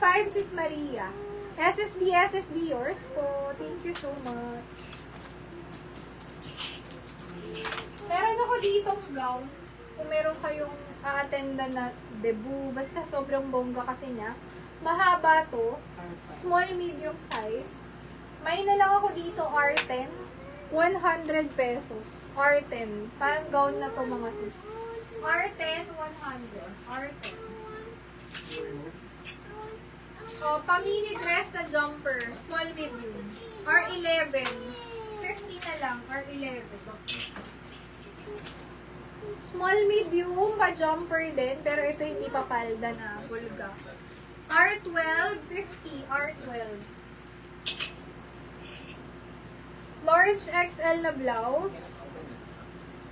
5, Sis Maria. SSD, yours po. Thank you so much. Meron ako ditong gown. Kung meron kayong a-attendan na debut, basta sobrang bongga kasi niya. Mahaba to. Small, medium size. May na lang ako dito, R10. 100 pesos. R10. Parang gown na to mga sis. R10, 100. R10. O, pamini dress na jumper. Small, medium. R11. 50 na lang. R11. Small, medium, pa-jumper din. Pero ito hindi pa palda na. Bulga. R12, 50. R12. Large XL na blouse.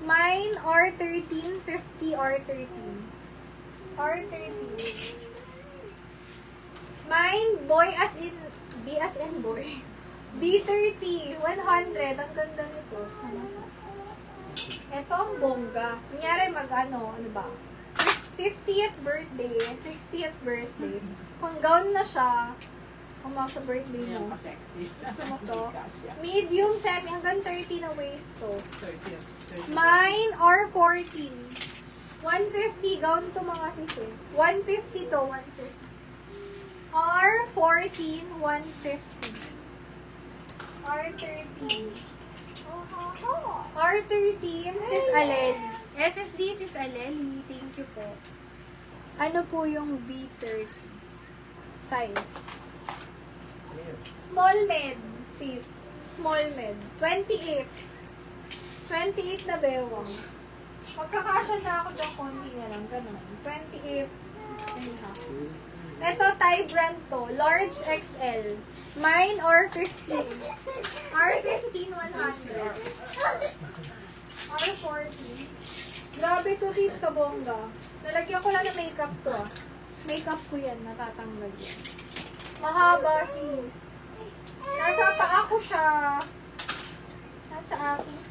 Mine, R13, 50, R13. R13. Mine, boy as in, B as in boy. B30, 100. Ang ganda nito. Ito ang bongga. Kunyari ano ba? 50th birthday, 60th birthday. Kung gown na siya, kung sa birthday mo. Gusto mo to? Medium, semi, hanggang 30 na waist to. Mine, R14. 150, gown to mga sisi. 150 to, 150. R14, 150. R13. R13, Sis Aleli. SSD, Sis Aleli. Thank you po. Ano po yung B30? Size. Small med, sis. Small med. 28. 28 na bewang. Magkakasya na ako dyan, konti na lang. Ganun. 28. Anyhow. Ito, Thai brand to. Large XL. Mine or 15. R15, 100. R40. Grabe to, sis, kabongga. Nalagyan ko lang ng makeup to, ah. Makeup ko yan, natatanggal yan. Mahaba, sis. Nasa paa ko siya. Nasa aking